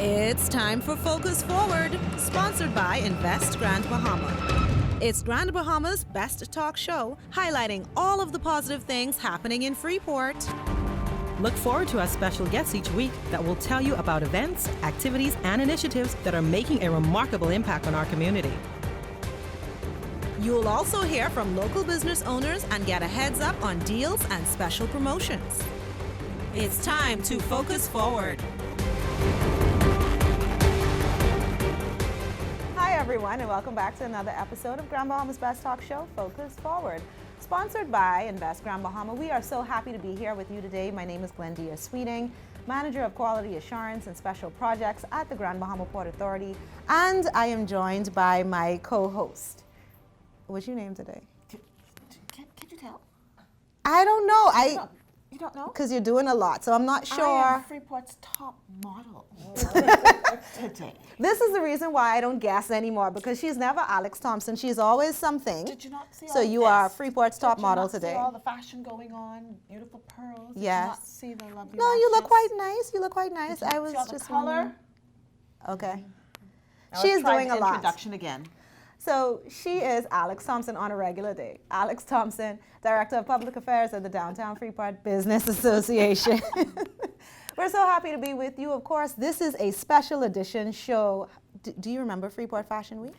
It's time for Focus Forward, sponsored by Invest Grand Bahama. It's Grand Bahama's best talk show, highlighting all of the positive things happening in Freeport. Look forward to our special guests each week that will tell you about events, activities, and initiatives that are making a remarkable impact on our community. You'll also hear from local business owners and get a heads up on deals and special promotions. It's time to Focus Forward. Hi everyone, and welcome back to another episode of Grand Bahama's Best Talk Show, Focus Forward. Sponsored by Invest Grand Bahama. We are so happy to be here with you today. My name is Glendia Sweeting, Manager of Quality Assurance and Special Projects at the Grand Bahama Port Authority, and I am joined by my co-host. What's your name today? Can you tell? I don't know. You don't know? Because you're doing a lot, so I'm not sure. I am Freeport's top model today. This is the reason why I don't guess anymore, because she's never Alex Thompson. She's always something. Did you not see So all you this? are Freeport's top model Did you not today. see all the fashion going on, beautiful pearls? Did Yes. you not see the lovely No, you look lashes? quite nice. You look quite nice. Did you I was see all the just color? wondering. Okay. Now She let's is try doing the a lot. Introduction again. So she is Alex Thompson on a regular day. Alex Thompson, Director of Public Affairs at the Downtown Freeport Business Association. We're so happy to be with you. Of course, this is a special edition show. Do you remember Freeport Fashion Week?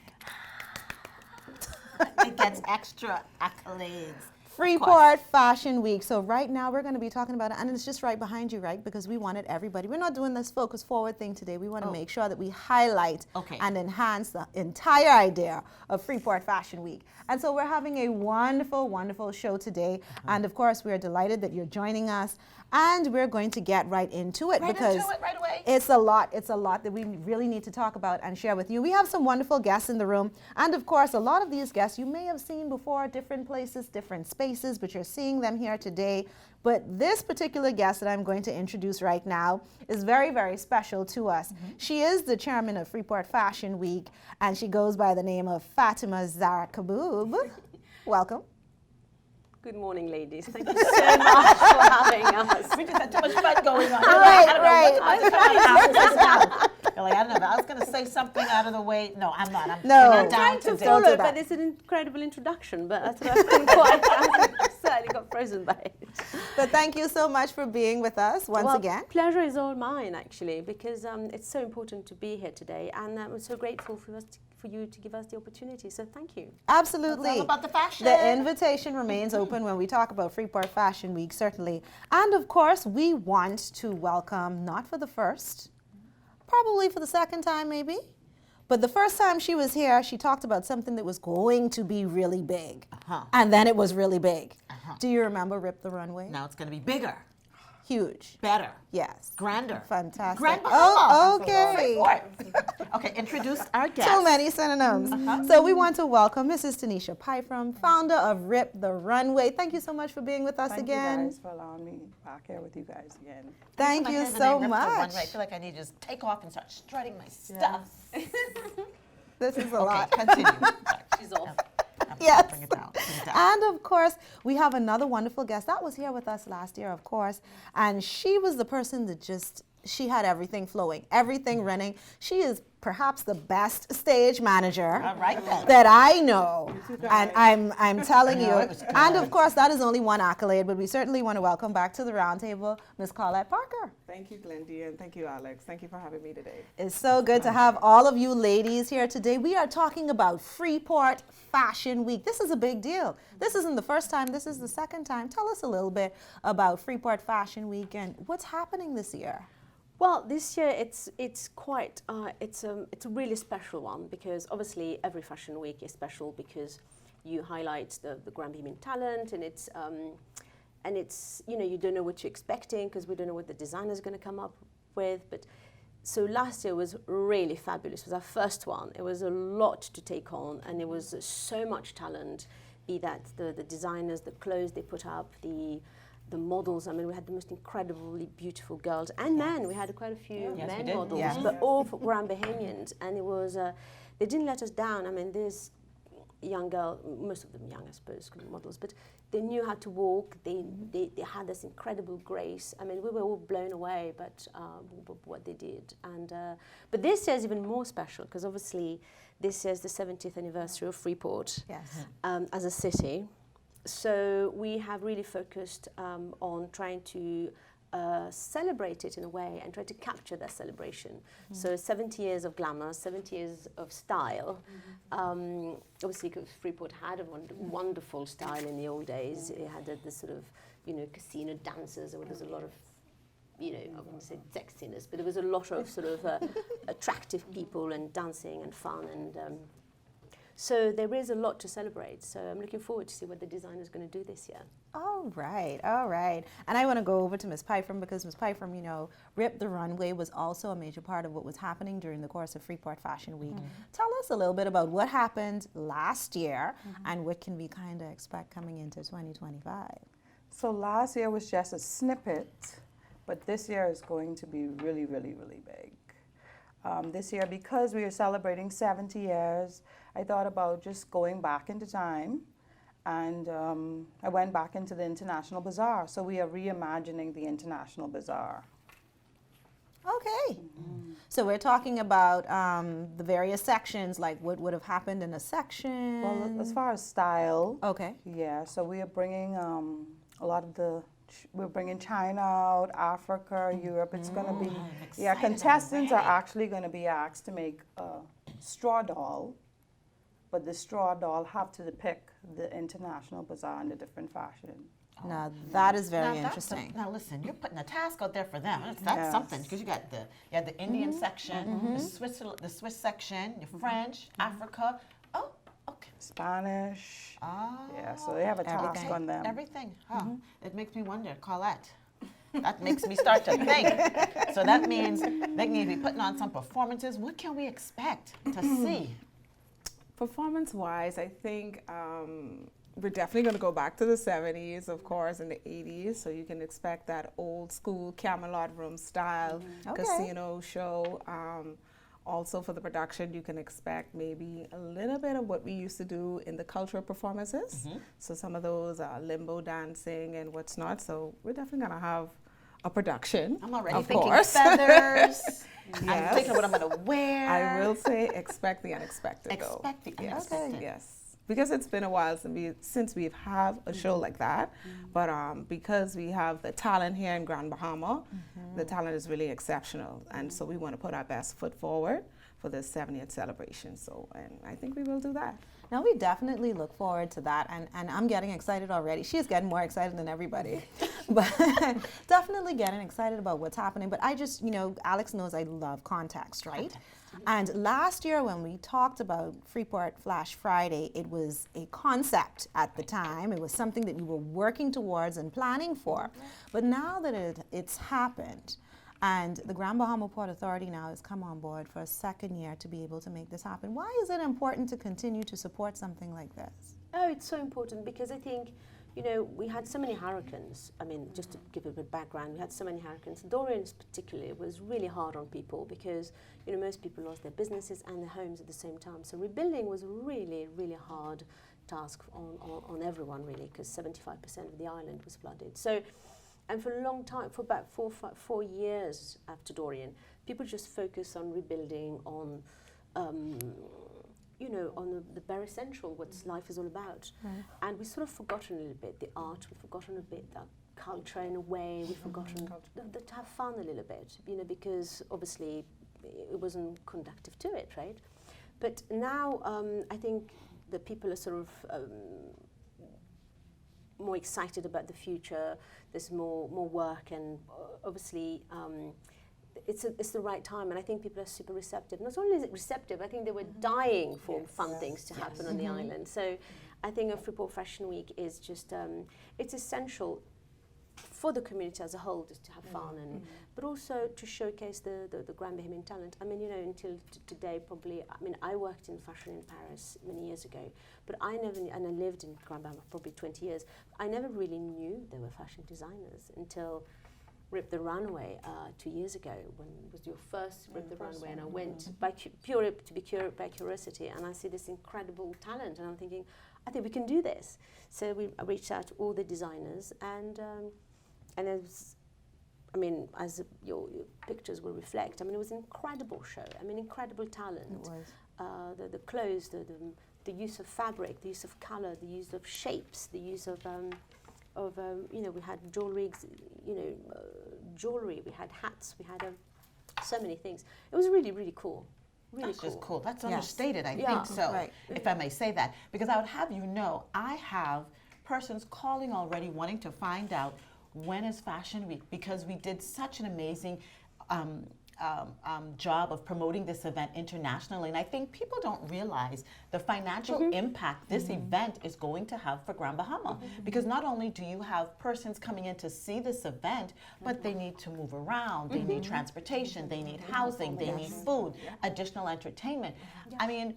It gets extra accolades. Freeport Fashion Week. So right now we're going to be talking about it, and it's just right behind you, right? Because we wanted everybody. We're not doing this focus forward thing today. We want to make sure that we highlight and enhance the entire idea of Freeport Fashion Week. And so we're having a wonderful, wonderful show today. And of course, we're delighted that you're joining us. And we're going to get right into it because right away. it's a lot that we really need to talk about and share with you. We have some wonderful guests in the room. And of course, a lot of these guests you may have seen before, different places, different spaces, but you're seeing them here today. But this particular guest that I'm going to introduce right now is very, very special to us. She is the chairman of Freeport Fashion Week, and she goes by the name of Fatima Zahra-Kaboub. Welcome. Good morning, ladies. Thank you so much for having us. We just had too much fun going on. Right. You're like, I don't know. I was going to say something out of the way. No, I'm not. I'm No. down To today. follow, do that. but it's an incredible introduction. But that's what I've been I certainly got frozen by it. But thank you so much for being with us once again. Pleasure is all mine, actually, because it's so important to be here today, and I'm so grateful for you to give us the opportunity. So thank you. Absolutely. It's all about the fashion. The invitation remains open when we talk about Freeport Fashion Week, certainly. And of course, we want to welcome, not for the first, probably for the second time maybe, but the first time she was here, she talked about something that was going to be really big. And then it was really big. Do you remember Rip the Runway? Now it's going to be bigger, Huge. better, Yes. grander. Fantastic. Grand Oh, Bahama. okay. Okay, introduce our guest. Too many synonyms. So we want to welcome Mrs. Tanisha Pyfrom, founder of Rip the Runway. Thank you so much for being with us again. Thank you guys for allowing me back here with you guys again. Thank My you hands and so I ripped the much. runway. I feel like I need to just take off and start strutting my stuff. This is a Okay, lot. continue. She's off. Yes. Bring it down. Bring it down. And of course, we have another wonderful guest that was here with us last year, of course. And she was the person that she had everything flowing, everything running. She is perhaps the best stage manager All right then. that I know. And I'm telling you. it was good. And of course, that is only one accolade, but we certainly want to welcome back to the roundtable Ms. Collette Parker. Thank you, Glendia, and thank you, Alex. Thank you for having me today. It's so good to have all of you ladies here today. We are talking about Freeport Fashion Week. This is a big deal. This isn't the first time, this is the second time. Tell us a little bit about Freeport Fashion Week and what's happening this year. Well, this year it's quite it's a really special one, because obviously every fashion week is special because you highlight the Grand Bahamian talent, and it's you don't know what you're expecting because we don't know what the designer's going to come up with. But so last year was really fabulous. It was our first one. It was a lot to take on, and it was so much talent. Be that the designers, the clothes they put up, the models. I mean, we had the most incredibly beautiful girls and men. We had quite a few Yes, we men did. models, but all for Grand Bahamians. And it was, they didn't let us down. I mean, young girl, most of them young, I suppose, models, but they knew how to walk. They had this incredible grace. I mean, we were all blown away by what they did. And but this year is even more special because obviously this year is the 70th anniversary of Freeport as a city. So we have really focused on trying to celebrate it in a way and try to capture that celebration. So 70 years of glamour, 70 years of style. Obviously, Freeport had a wonderful style in the old days. It had this sort of, casino dancers. There was a lot of, I wouldn't say sexiness, but there was a lot of sort of attractive people and dancing and fun and. So there is a lot to celebrate. So I'm looking forward to see what the designer's going to do this year. All right, all right. And I want to go over to Ms. Pyfrom because Ms. Pyfrom, Rip the Runway was also a major part of what was happening during the course of Freeport Fashion Week. Tell us a little bit about what happened last year and what can we kind of expect coming into 2025. So last year was just a snippet, but this year is going to be really, really, really big. This year, because we are celebrating 70 years, I thought about just going back into time, and I went back into the International Bazaar. So we are reimagining the International Bazaar. Okay. So we're talking about the various sections, like what would have happened in a section. Well, as far as style, Okay. yeah, so we are bringing a lot of we're bringing China out, Africa, Europe. It's going to be, contestants are actually going to be asked to make a straw doll, but the straw doll have to depict the International Bazaar in a different fashion. Now that is very interesting. Now listen, you're putting a task out there for them. That's something because you had the Indian section, the Swiss section, your French, Africa. Oh, okay. Spanish. Oh. Yeah, so they have a task on them. Everything. Oh, it makes me wonder, Collette. That makes me start to think. So that means they need to be putting on some performances. What can we expect to see? Performance-wise, I think we're definitely going to go back to the 70s, of course, and the 80s. So you can expect that old school Camelot room style casino show. Also for the production, you can expect maybe a little bit of what we used to do in the cultural performances. So some of those limbo dancing and what's not. So we're definitely going to have a production. I'm already of thinking course. feathers. I'm thinking what I'm going to wear. I will say expect the unexpected, though. Expect the unexpected. Yes. Because it's been a while since we've had a show like that, but because we have the talent here in Grand Bahama, the talent is really exceptional, and so we want to put our best foot forward for the 70th celebration. So, and I think we will do that. Now we definitely look forward to that, and I'm getting excited already. She's getting more excited than everybody, but definitely getting excited about what's happening. But I just, Alex knows I love context, right? And last year when we talked about Freeport Flash Friday, it was a concept at the time. It was something that we were working towards and planning for. But now that it's happened, and the Grand Bahama Port Authority now has come on board for a second year to be able to make this happen, why is it important to continue to support something like this? Oh, it's so important because I think, we had so many hurricanes. I mean, just to give a bit of background, we had so many hurricanes. Dorian particularly was really hard on people because, most people lost their businesses and their homes at the same time. So rebuilding was a really, really hard task on everyone, really, because 75% of the island was flooded. So, and for a long time, for about 4 years after Dorian, people just focused on rebuilding, on the bare essential, what life is all about. Right. And we've sort of forgotten a little bit the art, we've forgotten a bit that culture in a way, we've forgotten to have fun a little bit, because obviously it wasn't conducive to it, right? But now I think that people are sort of more excited about the future, there's more work, and obviously it's the right time, and I think people are super receptive. Not only is it receptive, I think they were dying for fun things to happen on the island. So I think a Freeport Fashion Week is just, it's essential for the community as a whole, just to have fun, and but also to showcase the Grand Bahamian talent. I mean, until today, probably, I worked in fashion in Paris many years ago, but I never, and I lived in Grand Bahama probably 20 years, I never really knew there were fashion designers until Rip the Runway 2 years ago, when it was your first Rip the Runway, and I went by by curiosity, and I see this incredible talent, and I'm thinking, I think we can do this. So I reached out to all the designers, and it was, I mean, as your pictures will reflect, I mean, it was an incredible show. I mean, incredible talent. It was. The clothes, the use of fabric, the use of color, the use of shapes, the use of you know, we had jewelry, jewelry, we had hats, we had so many things. It was really, really cool. Really That's cool. just cool. That's Yes. understated, I Yeah. think so, Right. if I may say that. Because I would have you know, I have persons calling already wanting to find out when is Fashion Week, because we did such an amazing job of promoting this event internationally. And I think people don't realize the financial impact this event is going to have for Grand Bahama. Because not only do you have persons coming in to see this event, but they need to move around, they need transportation, they need housing, they need food, additional entertainment. I mean,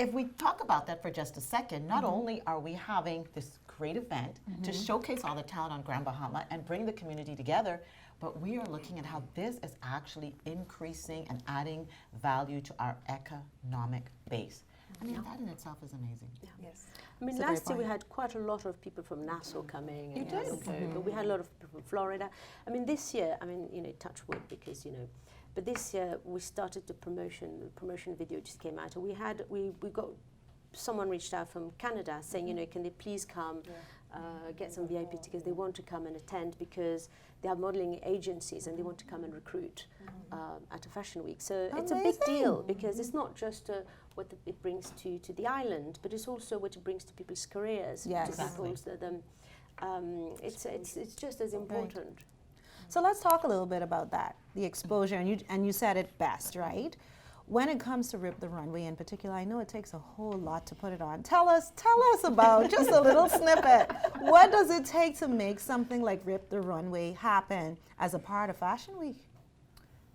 if we talk about that for just a second, not only are we having this great event to showcase all the talent on Grand Bahama and bring the community together, but we are looking at how this is actually increasing and adding value to our economic base. I mean, that in itself is amazing. Yes. I mean, It's a great last year we point. had quite a lot of people from Nassau coming. You and did? but we had a lot of people from Florida. I mean, this year, I mean, you know, touch wood, because, you know, but this year we started the promotion video just came out. And we got, someone reached out from Canada saying, you know, can they please come, get some VIP tickets. They want to come and attend because they have modeling agencies and they want to come and recruit at a fashion week. So it's a big deal, because it's not just what it brings to the island, but it's also what it brings to people's careers. Yes. To people's, it's just as important. So let's talk a little bit about that, the exposure, and you said it best, right? When it comes to Rip the Runway in particular, I know it takes a whole lot to put it on. Tell us about just a little snippet. What does it take to make something like Rip the Runway happen as a part of Fashion Week?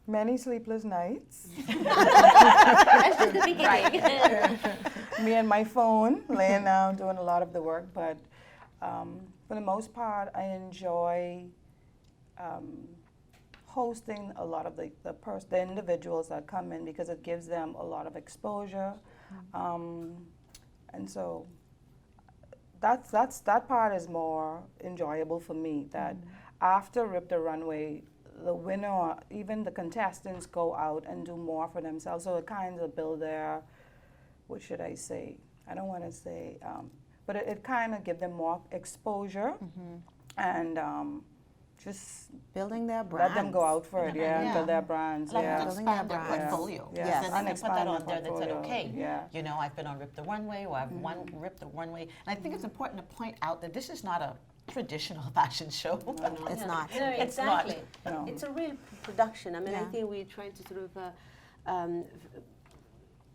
Many sleepless nights. That's just the beginning. Me and my phone laying down doing a lot of the work, but for the most part, I enjoy hosting a lot of the individuals that come in, because it gives them a lot of exposure, and so that part is more enjoyable for me. That after Rip the Runway, the winner, even the contestants, go out and do more for themselves. So it kind of build their, what should I say? I don't want to say, but it kind of give them more exposure, and just building their brands. let them go out for it, and build their brands. Let Yeah. them Building their expand their brands. portfolio. Yes. Yes. And And they put that expand on their there that said, portfolio. okay, Yeah. you know, I've been on Rip the Runway, or I've ripped the runway. And I think it's important to point out that this is not a traditional fashion show. It's not. No, It's exactly. No. It's a real production. I mean, I Yeah. think we're trying to sort of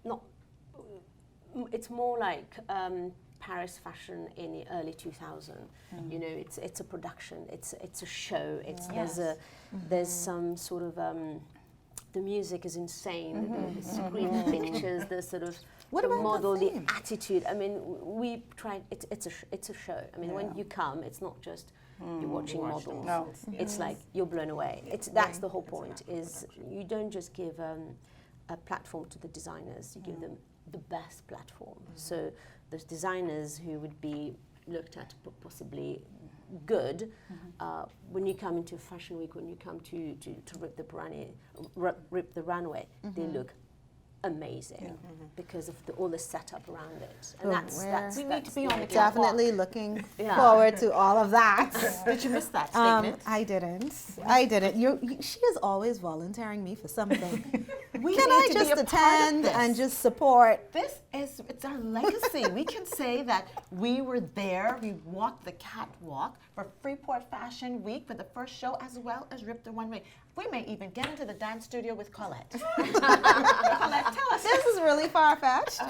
not. It's more like Paris fashion in the early 2000s. You know, it's a production. It's a show. There's some sort of the music is insane. The screen pictures, the sort of What the about the model, the theme? attitude. I mean, we tried. It's a show. I mean, when you come, it's not just you're watching models. No. It's like you're blown away. That's the whole point. Is you don't just give a platform to the designers. You give them the best platform. So those designers who would be looked at possibly good when you come into Fashion Week, when you come to rip the runway, they look amazing because of all the setup around it. And We need to be on the idea. Definitely looking Yeah. forward to all of that. Did you miss that statement? I didn't. She is always volunteering me for something. We Can need I to be just a part of attend this. and just support? It's our legacy. We can say that we were there, we walked the catwalk for Freeport Fashion Week for the first show, as well as Rip the Runway. We may even get into the dance studio with Collette. Collette, tell us. This is really far-fetched.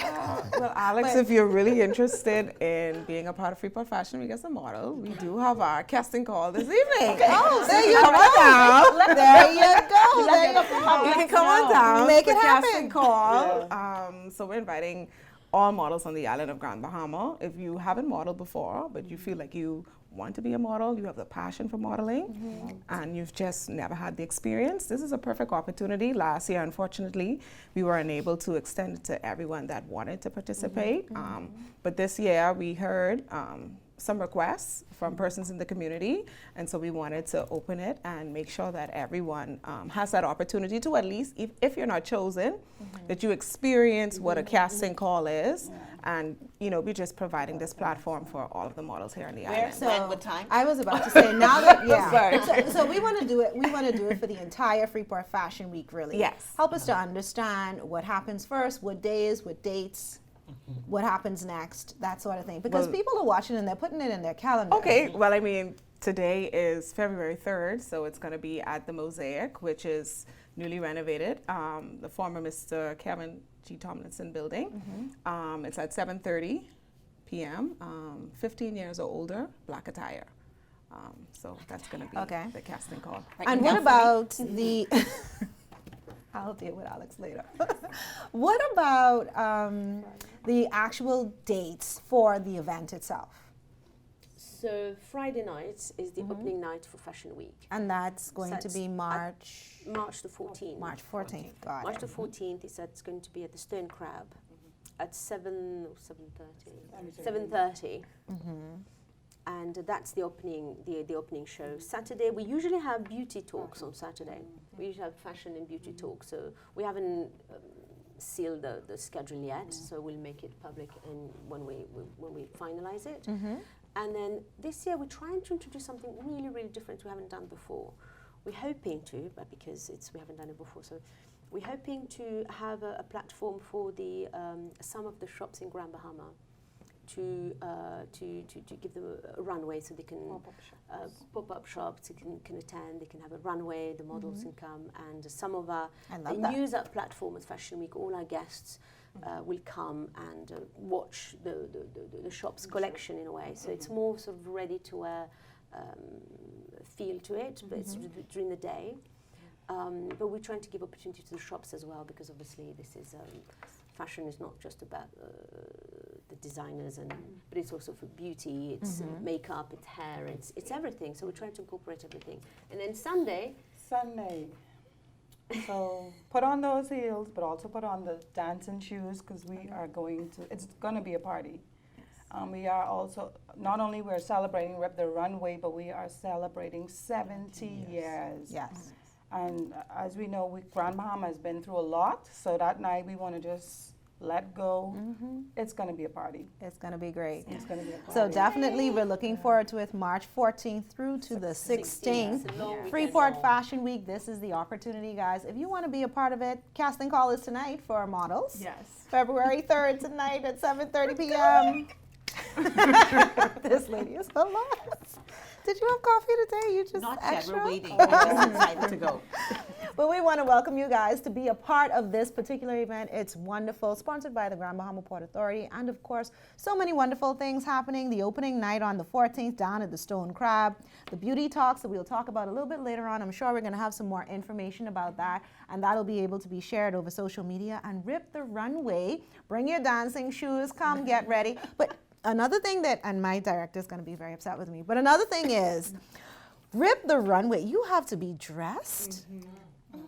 Well, Alex, if you're really interested in being a part of Freeport Fashion Week as a model, we do have our casting call this evening. Oh, there you Come on go. down. There you go. There you go. You can come on down. Make for it happen. casting call. So we're inviting all models on the island of Grand Bahama. If you haven't modeled before, but you feel like you want to be a model, you have the passion for modeling, and you've just never had the experience, this is a perfect opportunity. Last year, unfortunately, we were unable to extend it to everyone that wanted to participate. But this year, we heard some requests from persons in the community, and so we wanted to open it and make sure that everyone has that opportunity to, at least if you're not chosen, that you experience what a casting call is, and we're just providing this platform for all of the models here in the island. When, what time? I was about to say, now that, so we want to do it for the entire Freeport Fashion Week, really. Yes. Help us to understand what happens first, what days, what dates, what happens next, that sort of thing. Because people are watching and they're putting it in their calendar. Okay, well, I mean, today is February 3rd, so it's going to be at the Mosaic, which is newly renovated, the former Mr. Kevin G. Tomlinson building. It's at 7:30 p.m., 15 years or older, black attire. So that's going to be the casting call. And what about the... I'll deal with Alex later. What about the actual dates for the event itself? So Friday night is the opening night for Fashion Week. And that's going to be March the 14th. March 14th. Got March it. the 14th is it's going to be at the Stone Crab at 7 or 7:30. 7:30. And that's the opening show. Saturday we usually have beauty talks on Saturday. We usually have fashion and beauty talks. So we haven't sealed the schedule yet. So we'll make it public when we finalize it. And then this year we're trying to introduce something really, really different we haven't done before. We're hoping to, but because we haven't done it before, so we're hoping to have a platform for the some of the shops in Grand Bahama to give them a runway so they can pop-up shops, they can attend, they can have a runway, the models can come, and some of our they use that platform at Fashion Week. All our guests will come and watch the shop's collection in a way. So it's more sort of ready to wear feel to it, but it's during the day. But we're trying to give opportunity to the shops as well, because obviously this is fashion is not just about the designers, but it's also for beauty, it's makeup, it's hair, it's everything. So we're trying to incorporate everything. And then Sunday. So put on those heels, but also put on the dancing shoes, because we are it's going to be a party. We are also, not only we're celebrating Rip the Runway, but we are celebrating 70 years. Yes. And as we know, Grand Bahama has been through a lot, so that night we want to just let go. It's going to be a party. It's going to be great. It's going to be a party. So definitely we're looking forward to it, March 14th through to the 16th. Freeport Fashion Week, this is the opportunity, guys. If you want to be a part of it, casting call is tonight for our models. Yes. February 3rd tonight at 7:30 p.m. This lady is hilarious. Did you have coffee today? You just Not extra? yet, we're waiting. We're just excited to go. But we want to welcome you guys to be a part of this particular event. It's wonderful, sponsored by the Grand Bahama Port Authority, and of course, so many wonderful things happening. The opening night on the 14th down at the Stone Crab, the beauty talks that we'll talk about a little bit later on. I'm sure we're going to have some more information about that, and that'll be able to be shared over social media. And Rip the Runway, bring your dancing shoes, come get ready. But another thing that, and my director's going to be very upset with me, but another thing is, Rip the Runway, you have to be dressed.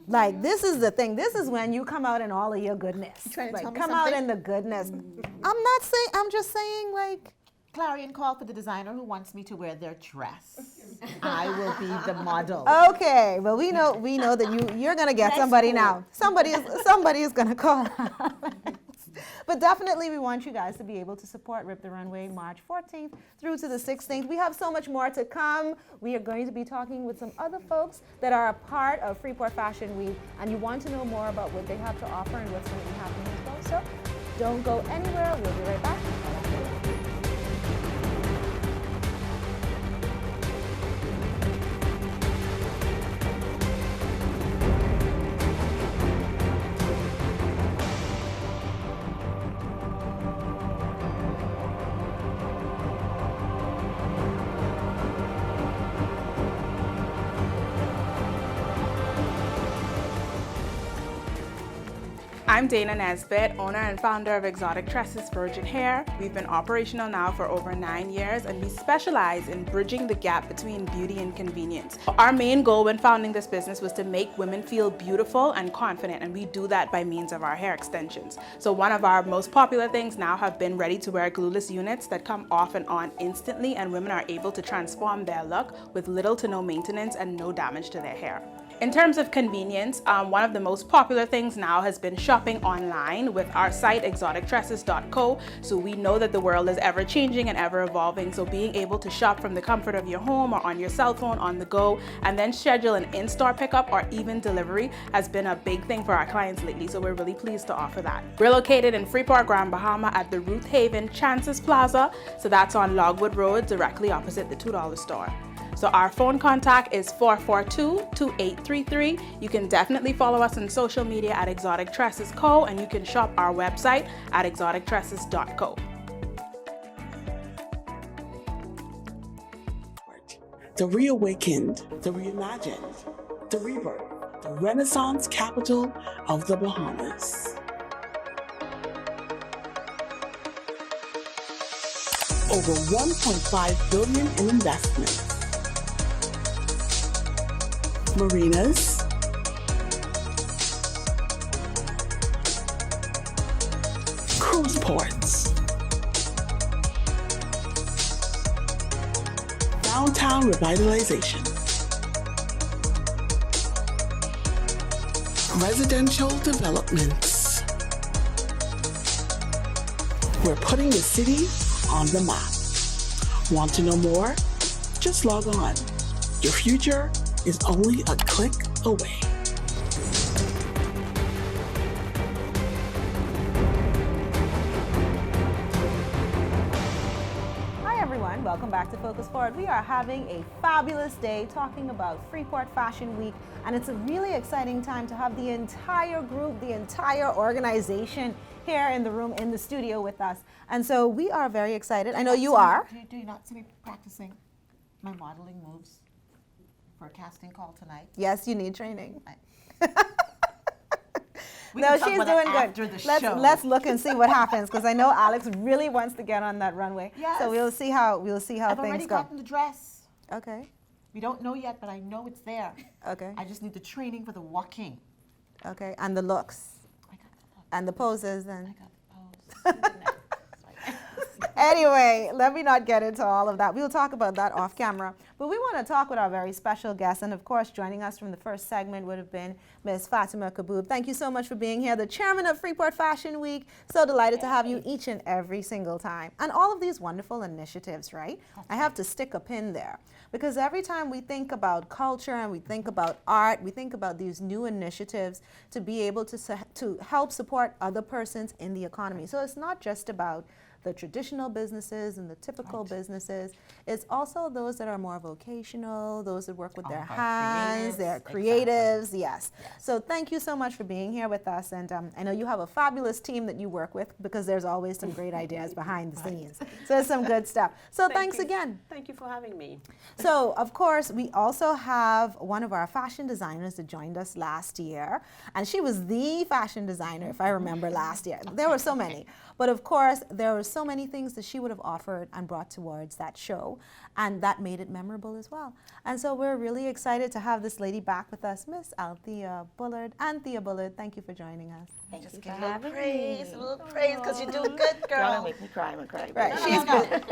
Like, this is the thing. This is when you come out in all of your goodness. Like, come out in the goodness. I'm not saying, I'm just saying, like, Clarion call for the designer who wants me to wear their dress. I will be the model. Okay, well, we know that you're gonna get somebody now. Somebody is gonna call. But definitely we want you guys to be able to support Rip the Runway March 14th through to the 16th. We have so much more to come. We are going to be talking with some other folks that are a part of Freeport Fashion Week, and you want to know more about what they have to offer and what's going to be happening as well. So don't go anywhere. We'll be right back. I'm Dana Nesbitt, owner and founder of Exotic Tresses Virgin Hair. We've been operational now for over 9 years, and we specialize in bridging the gap between beauty and convenience. Our main goal when founding this business was to make women feel beautiful and confident, and we do that by means of our hair extensions. So one of our most popular things now have been ready-to-wear glueless units that come off and on instantly, and women are able to transform their look with little to no maintenance and no damage to their hair. In terms of convenience, one of the most popular things now has been shopping online with our site exotictresses.co. So we know that the world is ever changing and ever evolving. So being able to shop from the comfort of your home or on your cell phone on the go and then schedule an in-store pickup or even delivery has been a big thing for our clients lately. So we're really pleased to offer that. We're located in Freeport, Grand Bahama at the Ruth Haven Chances Plaza. So that's on Logwood Road, directly opposite the $2 store. So our phone contact is 442-2833. You can definitely follow us on social media at Exotic Tresses Co. and you can shop our website at exotictresses.co. The reawakened, the reimagined, the rebirth, the Renaissance capital of the Bahamas. Over $1.5 billion in investments. Marinas, cruise ports, downtown revitalization, residential developments. We're putting the city on the map. Want to know more? Just log on. Your future is only a click away. Hi everyone, welcome back to Focus Forward. We are having a fabulous day talking about Freeport Fashion Week, and it's a really exciting time to have the entire group, the entire organization here in the room, in the studio with us. And so we are very excited. I know you are. Do you not see me practicing my modeling moves for a casting call tonight? Yes, you need training. No, she's doing good. Let's look and see what happens, because I know Alex really wants to get on that runway. Yes. So we'll see how I've things already go. gotten the dress. Okay. We don't know yet, but I know it's there. Okay. I just need the training for the walking. Okay. And the looks. I got the look. And the poses and. I got the pose. Anyway, let me not get into all of that. We'll talk about that off camera. But we want to talk with our very special guest. And of course, joining us from the first segment would have been Ms. Fatima Kaboub. Thank you so much for being here, the chairman of Freeport Fashion Week. So delighted to have you each and every single time. And all of these wonderful initiatives, right? I have to stick a pin there. Because every time we think about culture and we think about art, we think about these new initiatives to be able to help support other persons in the economy. So it's not just about the traditional businesses and the typical businesses. It's also those that are more vocational, those that work with their hands, they're creatives, yes. So thank you so much for being here with us. And I know you have a fabulous team that you work with, because there's always some great ideas behind the scenes. So it's some good stuff. So thanks again. Thank you for having me. So of course, we also have one of our fashion designers that joined us last year. And she was the fashion designer, if I remember, last year. There were so many. But of course, there were so many things that she would have offered and brought towards that show, and that made it memorable as well. And so we're really excited to have this lady back with us, Miss Anthea Bullard. Anthea Bullard, thank you for joining us. Thank you for having me. A little praise, because you do good, girl. Don't make me cry, I'm gonna cry. Right,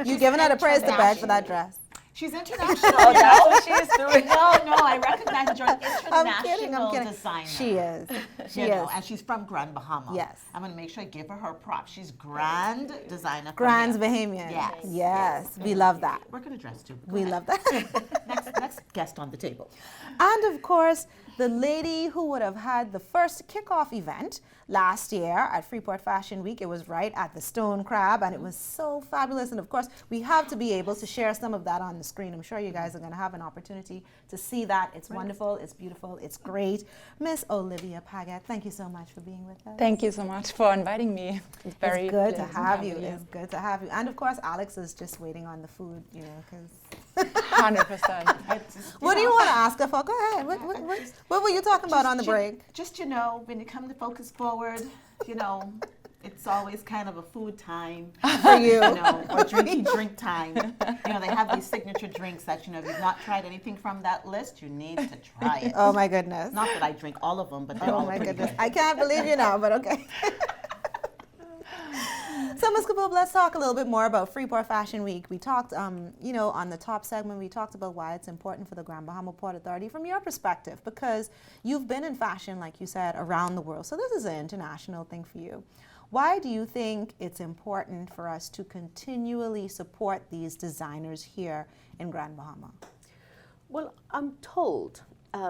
you've given her the praise to beg for that dress. She's international. Oh, that's what she's doing. No, I recognize that you're an international I'm kidding. designer. She is. She You know, is. and she's from Grand Bahama. Yes. I'm going to make sure I give her props. She's grand designer. Grand from Bahamian. Yes. Yes. We love that. We're going to dress too. Go We ahead. love that. Next guest on the table. And of course, the lady who would have had the first kickoff event last year at Freeport Fashion Week. It was right at the Stone Crab, and it was so fabulous. And of course, we have to be able to share some of that on the screen. I'm sure you guys are going to have an opportunity to see that. It's wonderful, it's beautiful, it's great. Miss Olivia Pages, thank you so much for being with us. Thank you so much for inviting me. It's very It's good to pleasant have you. It's good to have you. And of course, Alex is just waiting on the food, you know, because 100%. What do you want to ask her for? Go ahead. What were you talking about on the break? Just, when you come to Focus Forward, it's always kind of a food time for you, or drink time. They have these signature drinks that, if you've not tried anything from that list, you need to try it. Oh my goodness. Not that I drink all of them, but they're all my pretty goodness. good. I can't believe you now, but okay. So, Ms. Kaboub, let's talk a little bit more about Freeport Fashion Week. We talked, on the top segment, we talked about why it's important for the Grand Bahama Port Authority from your perspective, because you've been in fashion, like you said, around the world. So this is an international thing for you. Why do you think it's important for us to continually support these designers here in Grand Bahama? Well, I'm told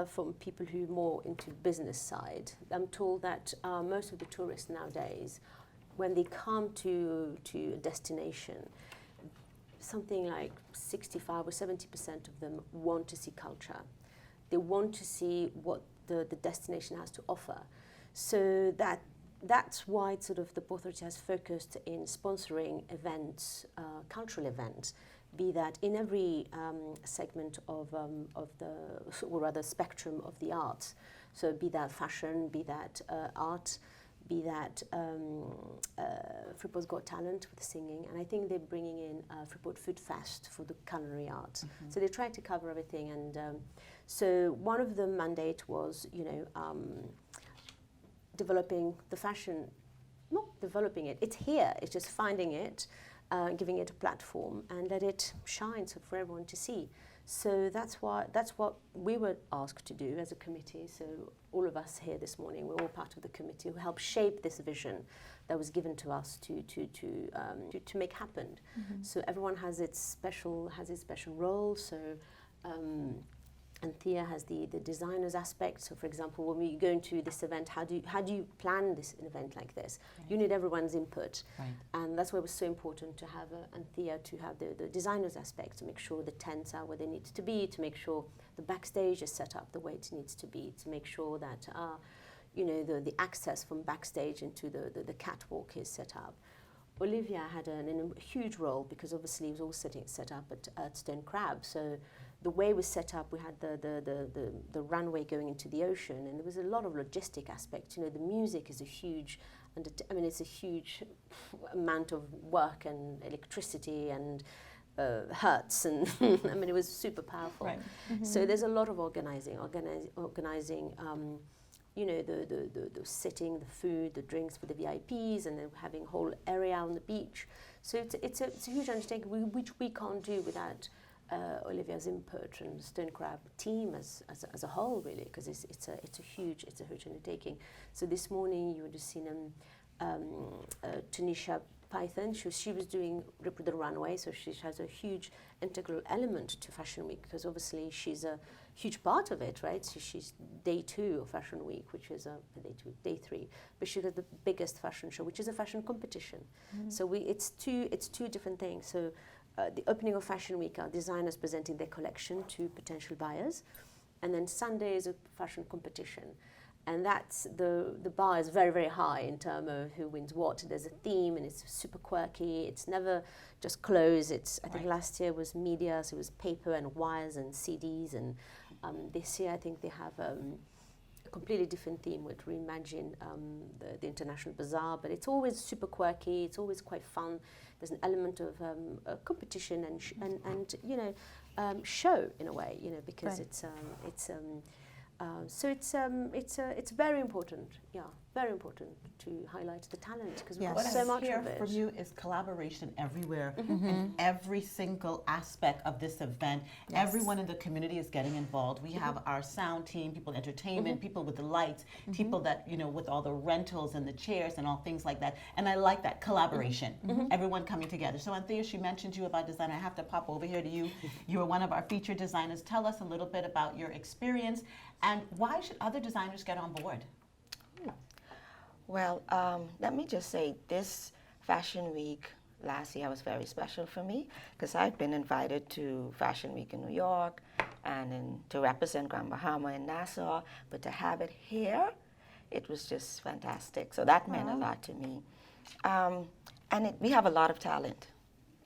from people who are more into business side, I'm told that most of the tourists nowadays, when they come to a destination, something like 65 or 70% of them want to see culture. They want to see what the destination has to offer. So that's why sort of the Port Authority has focused in sponsoring events, cultural events, be that in every segment of the, or rather spectrum of the arts. So be that fashion, be that art, be that Freeport's Got Talent with singing, and I think they're bringing in Freeport Food Fest for the culinary arts. So they try to cover everything, and so one of the mandate was, developing the fashion, not developing it, it's here, it's just finding it, giving it a platform and let it shine for everyone to see. So that's what we were asked to do as a committee. So all of us here this morning, we're all part of the committee who helped shape this vision that was given to us to make happen. So everyone has its special role. So Anthea has the designer's aspect. So for example, when we go into this event, how do you plan an event like this? Right. You need everyone's input. Right. And that's why it was so important to have Anthea to have the designer's aspect, to make sure the tents are where they need to be, to make sure the backstage is set up the way it needs to be, to make sure that the access from backstage into the catwalk is set up. Olivia had a huge role because obviously it was all set up at Stone Crab. So the way it was set up, we had the runway going into the ocean, and there was a lot of logistic aspects. The music is a huge, it's a huge amount of work and electricity and hertz, and it was super powerful. Right. So there's a lot of organizing. The sitting, the food, the drinks for the VIPs, and then having a whole area on the beach. So it's a huge undertaking, which we can't do without Olivia's input and Stone Crab team as a whole, really, because it's a huge undertaking. So this morning you would have seen Tanisha Pyfrom. She was doing the runway, so she has a huge integral element to Fashion Week, because obviously she's a huge part of it, right? So she's day 2 of Fashion Week, which is day 3, but she got the biggest fashion show, which is a fashion competition. So it's two different things. So the opening of Fashion Week, our designers presenting their collection to potential buyers, and then Sunday is a fashion competition. And that's the bar is very, very high in terms of who wins what. There's a theme, and it's super quirky. It's never just clothes. I think last year was media, so it was paper and wires and CDs. And this year I think they have a completely different theme with Reimagine the International Bazaar. But it's always super quirky. It's always quite fun. There's an element of competition and show in a way, because so it's very important, very important to highlight the talent, because we've got so much of it. From you is collaboration everywhere, in every single aspect of this event. Everyone in the community is getting involved. We have our sound team, people entertainment, people with the lights, people that, with all the rentals and the chairs and all things like that. And I like that collaboration, everyone coming together. So Anthea, she mentioned you about design. I have to pop over here to you. You are one of our featured designers. Tell us a little bit about your experience, and why should other designers get on board? Well, let me just say, this Fashion Week last year was very special for me, because I've been invited to Fashion Week in New York and to represent Grand Bahama in Nassau, but to have it here, it was just fantastic. So that meant a lot to me. And we have a lot of talent,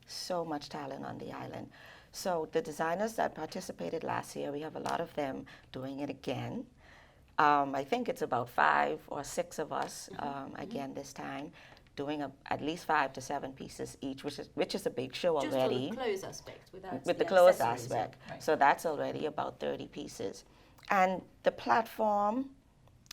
so much talent on the island. So the designers that participated last year, we have a lot of them doing it again. I think it's about 5 or 6 of us again this time, doing at least 5 to 7 pieces each, which is a big show Just already. on the clothes aspect, With the clothes accessories, aspect. yeah. Right. So that's already about 30 pieces. And the platform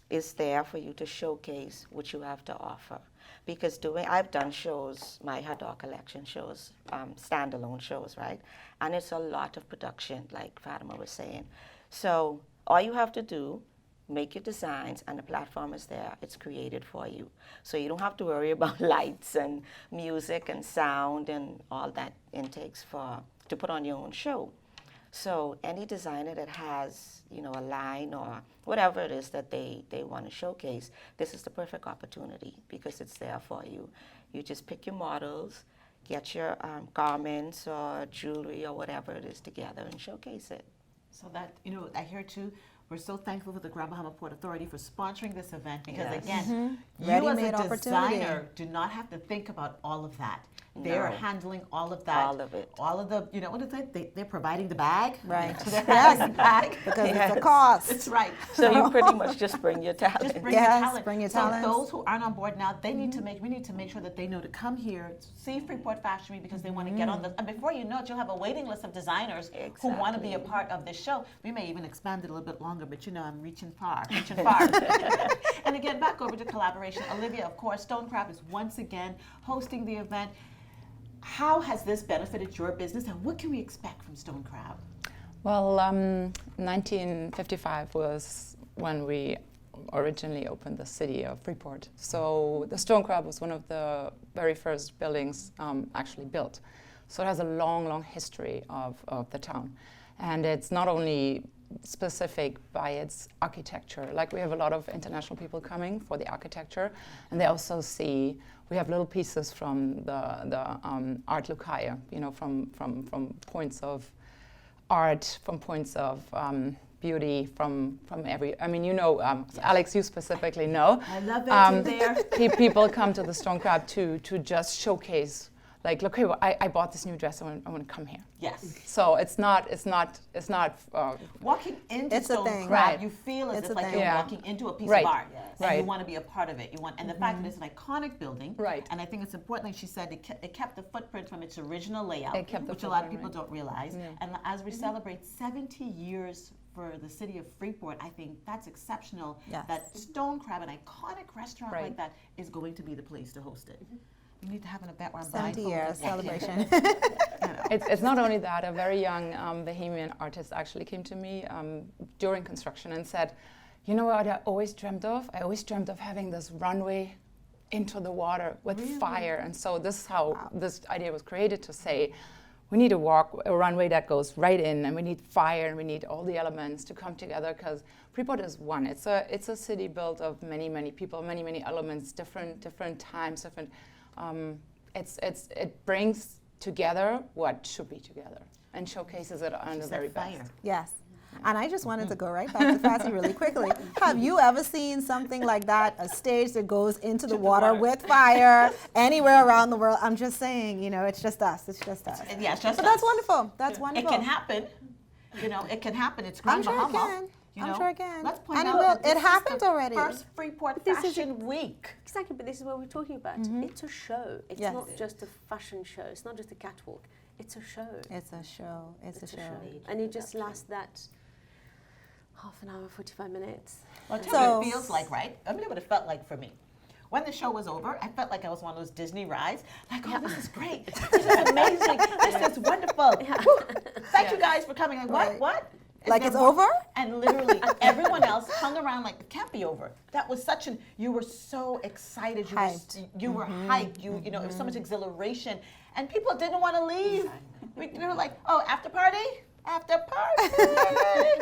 is there for you to showcase what you have to offer. Because I've done shows, my Hadar collection shows, standalone shows, right? And it's a lot of production, like Fatima was saying. So all you have to do, make your designs, and the platform is there. It's created for you. So you don't have to worry about lights and music and sound and all that intakes to put on your own show. So any designer that has, you know, a line or whatever it is that they want to showcase, this is the perfect opportunity because it's there for you. You just pick your models, get your garments or jewelry or whatever it is together and showcase it. So that, you know, I hear too, we're so thankful for the Grand Bahama Port Authority for sponsoring this event because, Yes. again, you Ready-made as a opportunity. designer do not have to think about all of that. They're No. handling all of that. All of it. All of the, you know, what is that? They're providing the bag. Right. So they're handling the bag. Because it's a Yes. cost. That's right. So you pretty much just bring your talent. Just bring Yes, your talent. bring your so talents. those who aren't on board now, we need to make sure that they know to come here, see Freeport Fashion Week because they want to get on the. And before you know it, you'll have a waiting list of designers who want to be a part of this show. We may even expand it a little bit longer, but you know, I'm reaching far. And again, back over to collaboration. Olivia, of course, Stonecraft is once again hosting the event. How has this benefited your business, and what can we expect from Stonecraft? Well, 1955 was when we originally opened the city of Freeport. So the Stone Crab was one of the very first buildings actually built. So it has a long, long history of the town. And it's not only specific by its architecture. Like we have a lot of international people coming for the architecture, and they also see, we have little pieces from the art Lucaya, you know, from points of art, from points of beauty, from every, I mean, you know, Alex, you specifically know. I love it there. People come to the Stone Crab to just showcase, like, look, hey, I bought this new dress, I want to come here. Yes. So it's not. Walking into It's a Stone thing. Crab, Right. you feel as It's if a like thing. you're Yeah. walking into a piece Right. of art, and Right. you want to be a part of it. And the fact that it's an iconic building, Right. And I think it's important, like she said, it kept the footprint from its original layout, It kept the which a lot of footprint, people don't realize. And as we celebrate 70 years for the city of Freeport, I think that's exceptional. Yes. That Stone Crab, an iconic restaurant Right. like that, is going to be the place to host it. We need to have an event where I'm 70 blindfolded years walking in. celebration. It's not only that. A very young Bahamian artist actually came to me during construction and said, you know what I always dreamt of? I always dreamt of having this runway into the water with fire. And so this is how this idea was created, to say, we need a runway that goes right in, and we need fire, and we need all the elements to come together, because Freeport is one. It's a city built of many, many people, many, many elements, different times, different. It brings together what should be together and showcases it on the very best. Yes. And I just wanted to go right back to Fatty really quickly. Have you ever seen something like that, a stage that goes into the water with fire anywhere around the world? I'm just saying, you know, it's just us. It's just us. Yeah, it's just But that's us. wonderful. That's wonderful. It can happen. You know, it can happen. It's I'm Grand sure it Bahama. can. You I'm know? sure it can. Let's point And it out will. that this It is happened the already. First Freeport This is Fashion Week. Exactly, but this is what we're talking about. It's a show. It's Yes. not just a fashion show. It's not just a catwalk. It's a show. It's a show. It's a show. And it just lasts that half an hour, 45 minutes. Well, tell So- me what it feels like, right? I mean, what it felt like for me. When the show was over, I felt like I was one of those Disney rides. Like, oh, this is great. This is amazing. This is wonderful. Woo. Thank you guys for coming. Like, Right. what? And Like then it's what- over? And literally everyone else hung around like, it can't be over. That was such an, you were so excited. Hyped. You were hyped. You know, it was so much exhilaration. And people didn't want to leave. They were like, oh, after party? After party.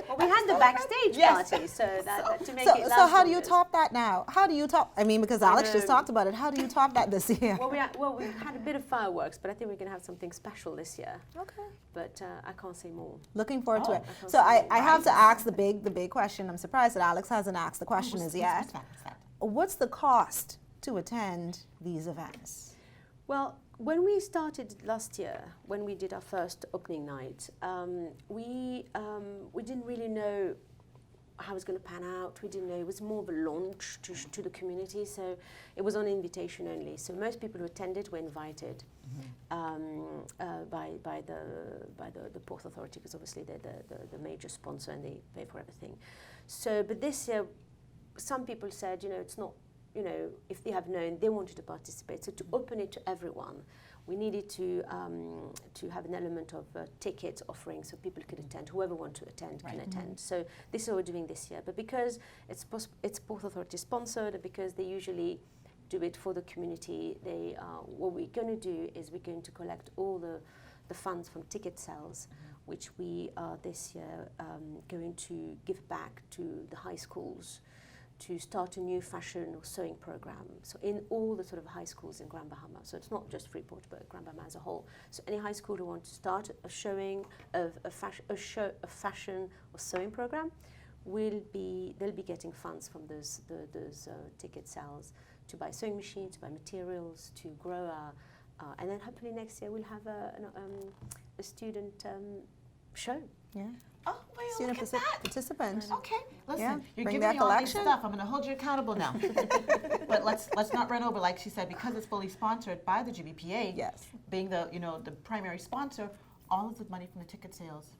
Well, we had the backstage Yes. party, so that to make So, it so last how do you longer. top that now? How do you top? I mean, because Alex just know. talked about it. How do you top that this year? Well, we had a bit of fireworks, but I think we're going to have something special this year. Okay. But I can't say more. Looking forward to it. can't So say I have to ask the big question. I'm surprised that Alex hasn't asked the question as yet. What's that? What's the cost to attend these events? Well, When we started last year, when we did our first opening night, we didn't really know how it was going to pan out. We didn't know. It was more of a launch to the community, so it was on invitation only. So most people who attended were invited by the Port Authority, because obviously they're the major sponsor and they pay for everything. So, but this year, some people said, it's not, if they have known, they wanted to participate. So to open it to everyone, we needed to have an element of ticket offering so people could attend. Whoever wants to attend can attend. So this is what we're doing this year. But because it's Port Authority sponsored, and because they usually do it for the community, what we're going to do is we're going to collect all the funds from ticket sales, which we are this year going to give back to the high schools to start a new fashion or sewing program. So in all the sort of high schools in Grand Bahama. So it's not just Freeport, but Grand Bahama as a whole. So any high school who wants to start a showing of a fashion or sewing program, they'll be getting funds from those ticket sales to buy sewing machines, to buy materials, to grow and then hopefully next year we'll have a student show. Yeah. Oh, well, Student look at that. participant. Okay, listen, Yeah, you're bring giving that me all this collection. stuff. I'm going to hold you accountable now. But let's not run over, like she said, because it's fully sponsored by the GBPA. Yes. Being the the primary sponsor, all of the money from the ticket sales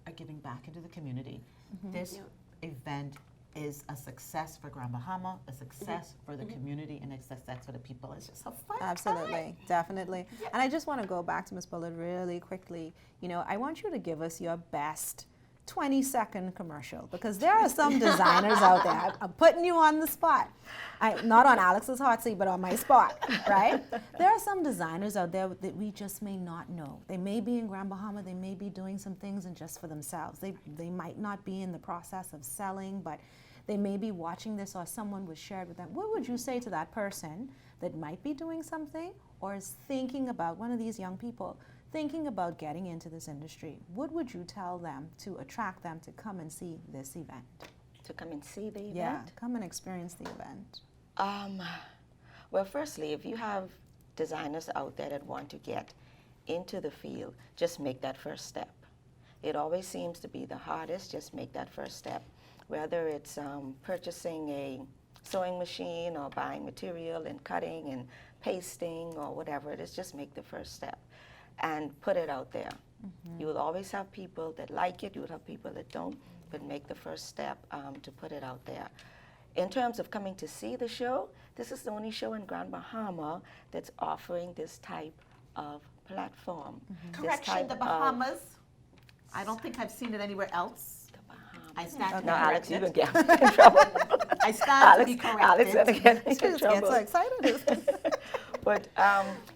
are giving back into the community. This event is a success for Grand Bahama, a success for the community, and a success for the people. It's just a fun Absolutely, time. definitely. Yeah. And I just want to go back to Ms. Bullard really quickly. I want you to give us your best 20-second commercial, because there are some designers out there. I'm putting you on the spot. Not on Alex's hot seat, but on my spot, right? There are some designers out there that we just may not know. They may be in Grand Bahama, they may be doing some things and just for themselves. They might not be in the process of selling, but they may be watching this or someone was shared with them. What would you say to that person that might be doing something or is thinking about, one of these young people, thinking about getting into this industry? What would you tell them to attract them to come and see this event? To come and see the event? Yeah, come and experience the event. Well, firstly, if you have designers out there that want to get into the field, just make that first step. It always seems to be the hardest. Just make that first step. Whether it's purchasing a sewing machine or buying material and cutting and pasting or whatever it is, just make the first step and put it out there. You will always have people that like it, you will have people that don't, but make the first step to put it out there. In terms of coming to see the show, this is the only show in Grand Bahama that's offering this type of platform. Correction, the Bahamas. I don't think I've seen it anywhere else. I stand to be No, Alex, you corrected. can get in trouble. I stand to be corrected. Alex gonna get in She just gets trouble. so excited. But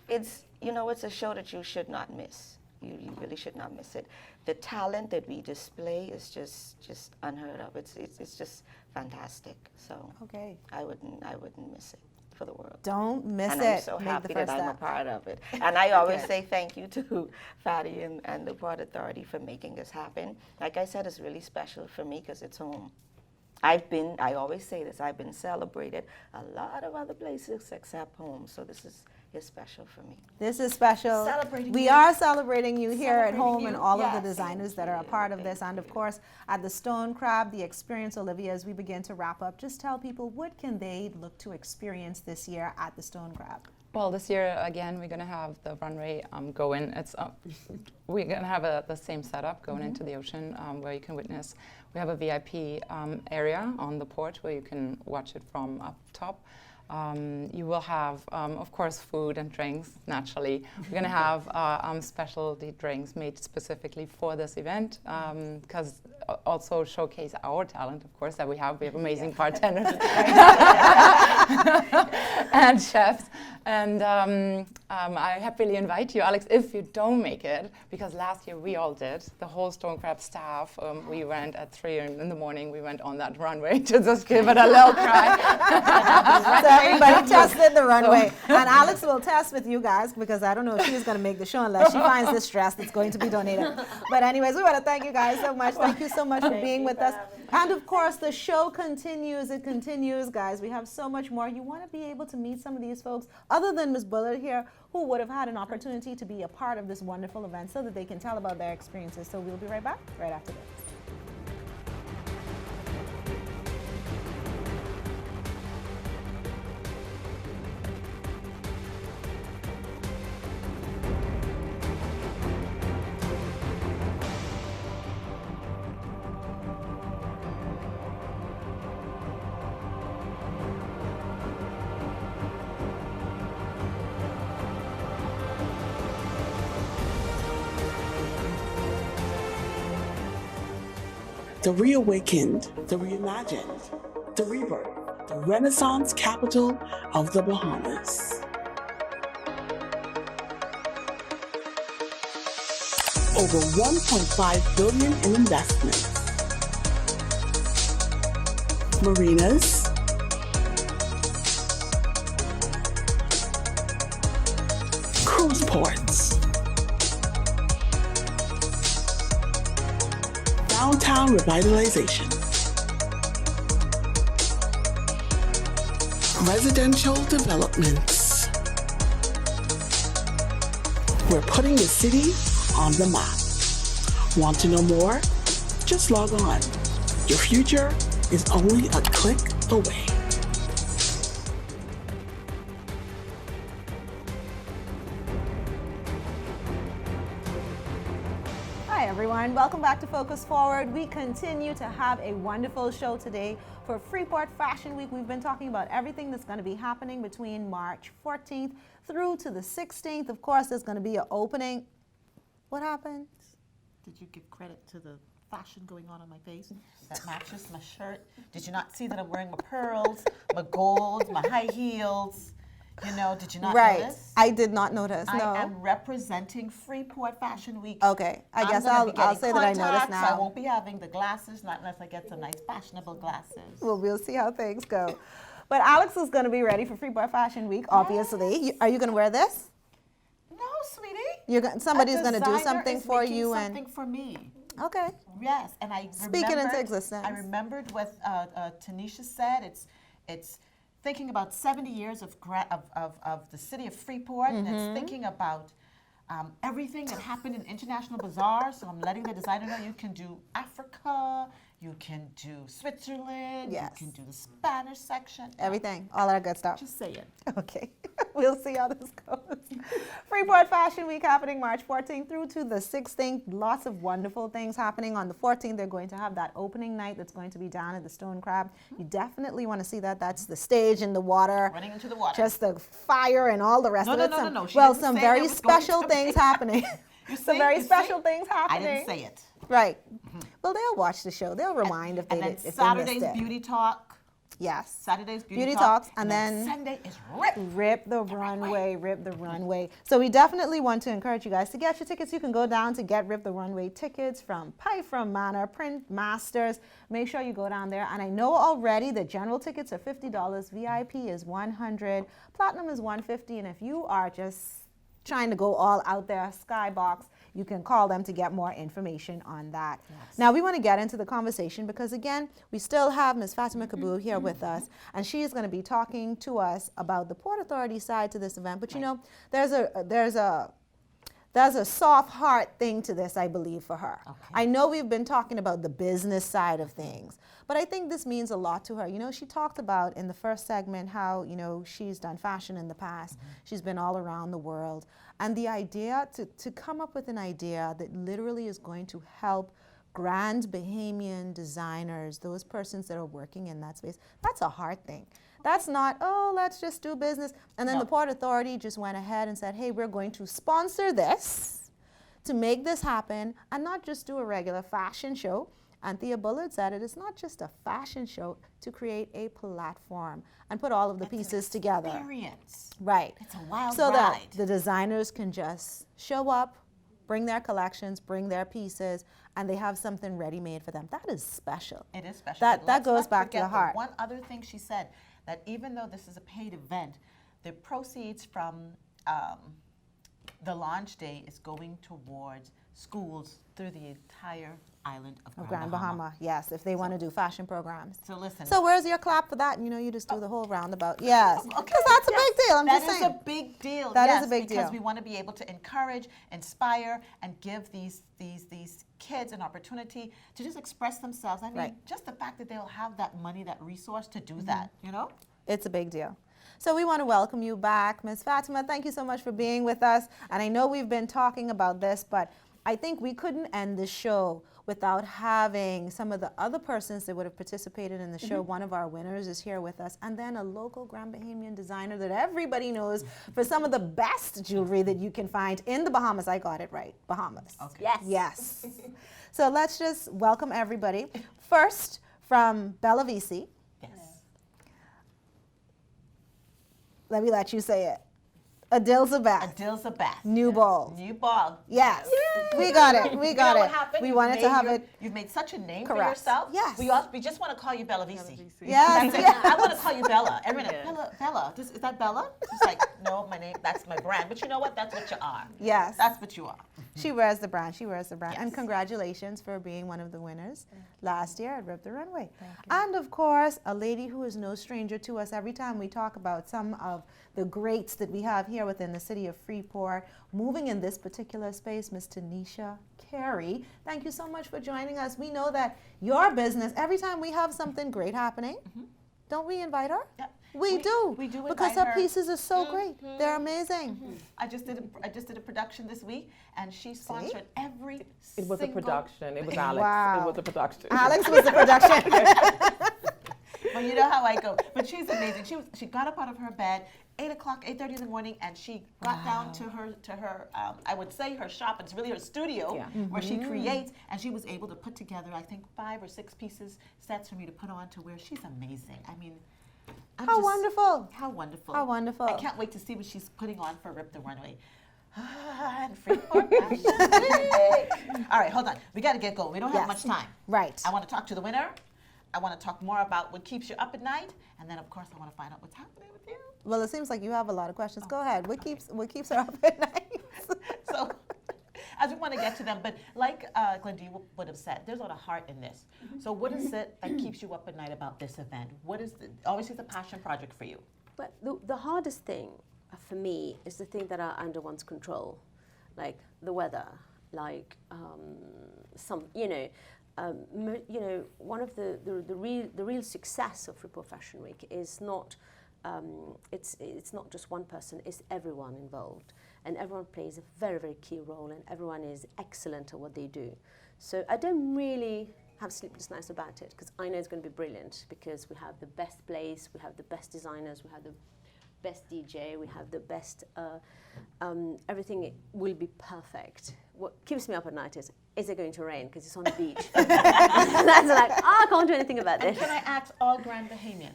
it's a show that you should not miss. You really should not miss it. The talent that we display is just unheard of. It's just fantastic. So Okay. I wouldn't miss it for the world. Don't miss And it. I'm so Make the happy first that I'm a step. part of it. And I always say thank you to Fatty and the Port Authority for making this happen. Like I said, it's really special for me because it's home. I always say this, I've been celebrated a lot of other places except home. So this is special for me. This is special. Celebrating We you. are celebrating you here at Celebrating home you. and all of the Yes. designers that are a part of this. And of course, at the Stone Crab, the experience, Olivia, as we begin to wrap up, just tell people what can they look to experience this year at the Stone Crab? Well, this year, again, we're going to have the runway go in. We're going to have the same setup going into the ocean where you can witness. We have a VIP area on the port where you can watch it from up top. You will have, of course, food and drinks, naturally. We're going to have specialty drinks made specifically for this event because also showcase our talent, of course, that we have. We have amazing bartenders and chefs. And I happily invite you, Alex, if you don't make it, because last year we all did. The whole Stone Crab staff, we went at 3 in the morning, we went on that runway to just give it a little try. So everybody tested the runway. And Alex will test with you guys because I don't know if she's going to make the show unless she finds this dress that's going to be donated. But anyways, we want to thank you guys so much. Thank you so much for being with us. And of course, the show continues. It continues, guys. We have so much more. You want to be able to meet some of these folks. Other than Ms. Bullard here, who would have had an opportunity to be a part of this wonderful event so that they can tell about their experiences. So we'll be right back right after this. The reawakened, the reimagined, the rebirth, the Renaissance capital of the Bahamas. Over $1.5 billion in investments. Marinas, cruise ports, downtown revitalization, residential developments. We're putting the city on the map. Want to know more? Just log on. Your future is only a click away. Hi everyone, welcome back to Focus Forward. We continue to have a wonderful show today for Freeport Fashion Week. We've been talking about everything that's going to be happening between March 14th through to the 16th. Of course, there's going to be an opening. What happened? Did you give credit to the fashion going on my face? That matches my shirt. Did you not see that I'm wearing my pearls, my gold, my high heels? You know, did you not notice? I did not notice, no. I am representing Freeport Fashion Week. Okay, I guess I'll say that I noticed now. I won't be having the glasses, not unless I get some nice fashionable glasses. Well, we'll see how things go. But Alex is going to be ready for Freeport Fashion Week, obviously. Are you going to wear this? No, sweetie. Somebody's going to do something for you. Something for me. Okay. Yes, and I Speak it into existence. I remembered what Tanisha said. It's thinking about 70 years of the city of Freeport, and it's thinking about everything that happened in International Bazaar. So I'm letting the designer know you can do Africa, you can do Switzerland, you can do the Spanish section. Everything, all that good stuff. Just say it. Okay, we'll see how this goes. Freeport Fashion Week happening March 14th through to the 16th. Lots of wonderful things happening. On the 14th, they're going to have that opening night that's going to be down at the Stone Crab. You definitely want to see that. That's the stage in the water. Running into the water. Just the fire and all the rest of it. No. Well, some very special things happening. Some very special things happening. I didn't say it. Right. Well, they'll watch the show. They'll remind if they missed it. Saturday's Beauty Talk. Yes. Saturday's Beauty Talks. And then Sunday is Rip the Runway. So we definitely want to encourage you guys to get your tickets. You can go down to get Rip the Runway tickets from Pyfrom Manor, Print Masters. Make sure you go down there. And I know already the general tickets are $50. VIP is $100. Platinum is $150. And if you are just trying to go all out there, Skybox, you can call them to get more information on that. Yes. Now we want to get into the conversation because again, we still have Ms. Fatima Kaboub here with us, and she is going to be talking to us about the Port Authority side to this event. But you know, there's a soft heart thing to this, I believe, for her. Okay. I know we've been talking about the business side of things, but I think this means a lot to her. You know, she talked about in the first segment how, you know, she's done fashion in the past. She's been all around the world. And the idea to come up with an idea that literally is going to help grand Bahamian designers, those persons that are working in that space, that's a hard thing. That's not, oh, let's just do business. And then the Port Authority just went ahead and said, hey, we're going to sponsor this to make this happen and not just do a regular fashion show. Anthea Bullard said it is not just a fashion show, to create a platform and put all of the pieces together. Experience. Right. It's a wild so ride. That the designers can just show up, bring their collections, bring their pieces, and they have something ready-made for them. That is special. It is special. That goes back to the heart. One other thing she said, that even though this is a paid event, the proceeds from the launch day is going towards schools through the entire island of Grand Bahama. Yes, if they want to do fashion programs. So listen. So where's your clap for that? You know, you just do the whole roundabout. Yes, because that's a big deal. I'm That just is saying. a big deal. That is yes, a big because deal. we want to be able to encourage, inspire, and give these kids an opportunity to just express themselves. I mean, Right. just the fact that they'll have that money, that resource to do that, you know? It's a big deal. So we want to welcome you back, Ms. Fatima. Thank you so much for being with us. And I know we've been talking about this, but I think we couldn't end the show without having some of the other persons that would have participated in the show. One of our winners is here with us, and then a local Grand Bahamian designer that everybody knows for some of the best jewelry that you can find in the Bahamas. I got it right, Bahamas. Okay. Yes. Yes. So let's just welcome everybody. First, from Bella Visi. Yes. Let me let you say it. Edilzabeth Edilzabeth Newball. Newball. Yes. We got it. We You got know it. what happened? We You've wanted to made have your- it. You've made such a name for Correct. yourself. Yes. We just want to call you Bella Visi. Yes. That's it. I want to call you Bella. Everyone, Bella. Is that Bella? She's like, no, my name. That's my brand. But you know what? That's what you are. Yes. That's what you are. She wears the brand. She wears the brand. And Yes. congratulations for being one of the winners last year at Rip the Runway. And of course, a lady who is no stranger to us. Every time we talk about some of the greats that we have here within the city of Freeport, moving in this particular space, Miss Tanisha Carey. Thank you so much for joining us. We know that your business, every time we have something great happening, don't we invite her? Yep. We do. We do because invite her her. pieces are so great. They're amazing. I just did a production this week, and she sponsored every It was a single- production. It was Alex. Wow. It was a production. Alex was the production. Well, you know how I go. But she's amazing. She got up out of her bed, 8 o'clock, 8:30 in the morning, and she got down to her I would say her shop. It's really her studio where she creates, and she was able to put together, I think, 5 or 6 sets for me to put on to wear. She's amazing. I mean, How wonderful. How wonderful. How wonderful. I can't wait to see what she's putting on for Rip the Runway. And Freeport Fashion Week. All right, hold on. We got to get going. We don't have much time. Right. I want to talk to the winner. I want to talk more about what keeps you up at night, and then of course I want to find out what's happening with you. Well, it seems like you have a lot of questions. Go ahead. What keeps her up at night? So, as we want to get to them, but like Glendia would have said, there's a lot of heart in this. So, what is it that keeps you up at night about this event? What is obviously it's a passion project for you? But the hardest thing for me is the thing that are under one's control, like the weather, like one of the real success of Freeport Fashion Week is not it's not just one person, it's everyone involved, and everyone plays a very, very key role, and everyone is excellent at what they do. So I don't really have sleepless nights about it, because I know it's going to be brilliant, because we have the best place, we have the best designers, we have the best DJ, we have the best, everything will be perfect. What keeps me up at night is it going to rain, because it's on the beach. That's like, I can't do anything about this. And can I ask all Grand Bahamian?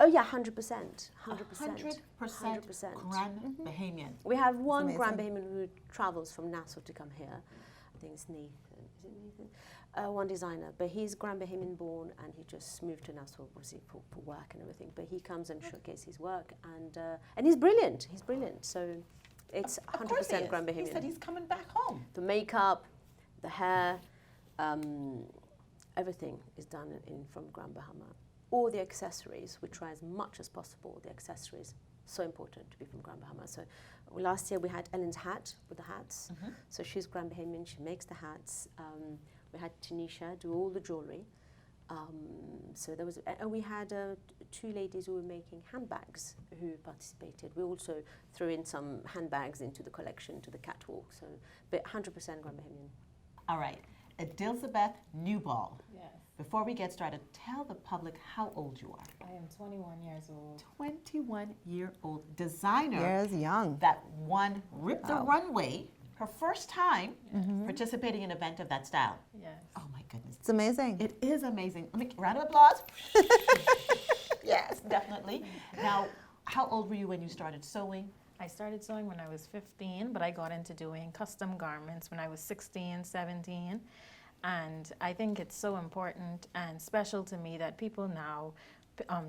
Oh yeah, 100%. 100% Grand Bahamian. We have one Grand Bahamian who travels from Nassau to come here. I think it's Nathan. Is it Nathan? One designer, but he's Grand Bahamian born, and he just moved to Nassau obviously for work and everything. But he comes and showcases his work, and he's brilliant. He's brilliant. So it's 100% Grand Bahamian. He said he's coming back home. The makeup, the hair, everything is done from Grand Bahama. All the accessories, we try as much as possible. The accessories, so important to be from Grand Bahama. So last year we had Ellen's hat with the hats. So she's Grand Bahamian, she makes the hats. We had Tanisha do all the jewelry. So there was, and we had 2 ladies who were making handbags who participated. We also threw in some handbags into the collection, to the catwalk. So, but 100% Grand Bahamian. All right, Edilzabeth Newball. Yes. Before we get started, tell the public how old you are. I am 21 years old. 21-year-old designer. Years young. That won Rip the Runway, her first time participating in an event of that style. Yes. Oh my goodness. It's amazing. It is amazing. Let me, round of applause. Yes, definitely. Now, how old were you when you started sewing? I started sewing when I was 15, but I got into doing custom garments when I was 16, 17. And I think it's so important and special to me that people now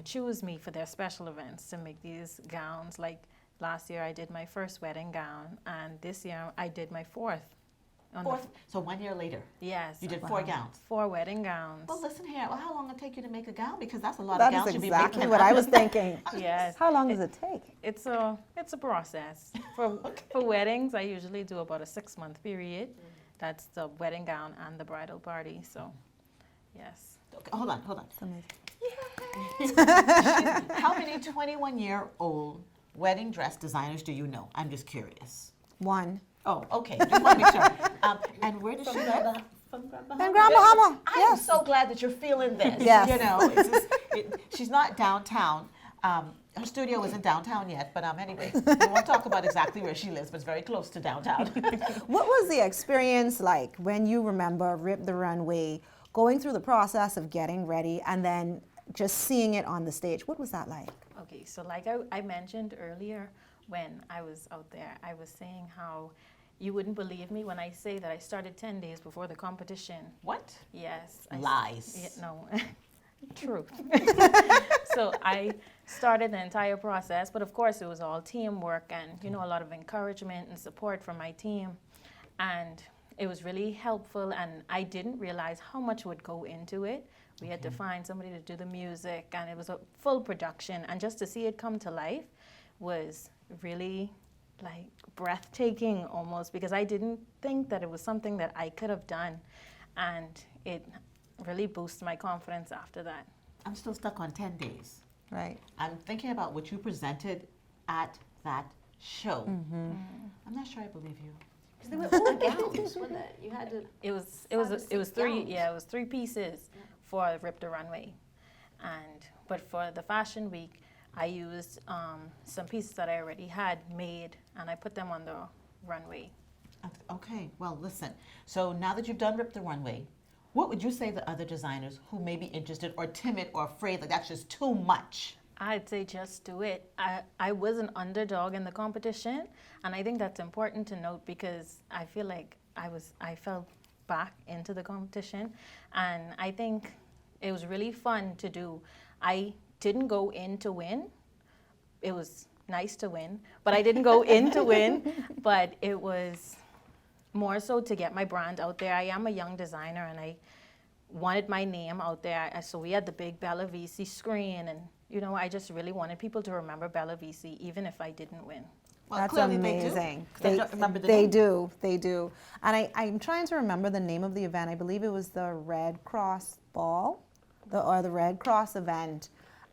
choose me for their special events to make these gowns. Like last year I did my first wedding gown, and this year I did my 4th So 1 year later, Yes. you did 4 gowns. 4 wedding gowns. Well, listen here. Well, how long did it take you to make a gown? Because that's a lot That of gowns is you'd be exactly making. what I was thinking. Yes. How long does it take? It's a process. For weddings, I usually do about a 6-month period. That's the wedding gown and the bridal party. So, yes. Okay, hold on. How many 21-year-old wedding dress designers do you know? I'm just curious. One. Oh, okay. Just want to make sure. And where does she live? From Grand Bahama. In Grand Bahama. I am so glad that you're feeling this. Yes. You know, she's not downtown. Her studio isn't downtown yet, but anyway, we won't talk about exactly where she lives, but it's very close to downtown. What was the experience like when you remember Rip the Runway, going through the process of getting ready and then just seeing it on the stage? What was that like? Okay, so like I mentioned earlier, when I was out there, I was saying how you wouldn't believe me when I say that I started 10 days before the competition. What? Yes. Lies. No. Truth. So I started the entire process, but of course it was all teamwork and, you know, a lot of encouragement and support from my team. And it was really helpful, and I didn't realize how much would go into it. We had to find somebody to do the music, and it was a full production. And just to see it come to life was really like breathtaking almost, because I didn't think that it was something that I could have done. And it really boosted my confidence after that. I'm still stuck on 10 days. Right. I'm thinking about what you presented at that show. I'm not sure I believe you. They were all gowns, weren't they? You had to. It was 3. Yeah, it was 3 pieces for Rip the Runway, but for the fashion week, I used some pieces that I already had made, and I put them on the runway. Okay. Well, listen. So now that you've done Rip the Runway, what would you say to other designers who may be interested or timid or afraid like that's just too much? I'd say just do it. I was an underdog in the competition, and I think that's important to note, because I feel like I fell back into the competition, and I think it was really fun to do. I didn't go in to win. It was nice to win, but I didn't go in to win, but it was more so to get my brand out there. I am a young designer, and I wanted my name out there. So we had the big Bella Visi screen, and you know, I just really wanted people to remember Bella Visi, even if I didn't win. Well, That's clearly amazing. They do. And I'm trying to remember the name of the event. I believe it was the Red Cross Ball, or the Red Cross event.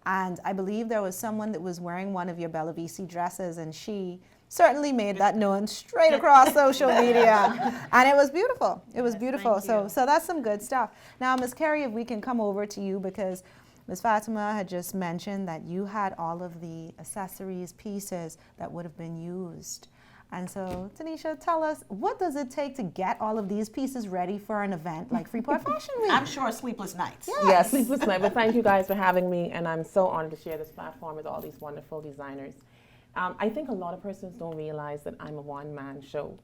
And I believe there was someone that was wearing one of your Bella Visi dresses, and she certainly made that known straight across social media. And it was beautiful. It was beautiful. So that's some good stuff. Now, Ms. Carey, if we can come over to you, because Ms. Fatima had just mentioned that you had all of the accessories, pieces that would have been used. And so, Tanisha, tell us, what does it take to get all of these pieces ready for an event like Freeport Fashion Week? I'm sure sleepless nights. Yes, sleepless nights. But thank you guys for having me, and I'm so honored to share this platform with all these wonderful designers. I think a lot of persons don't realize that I'm a one-man show.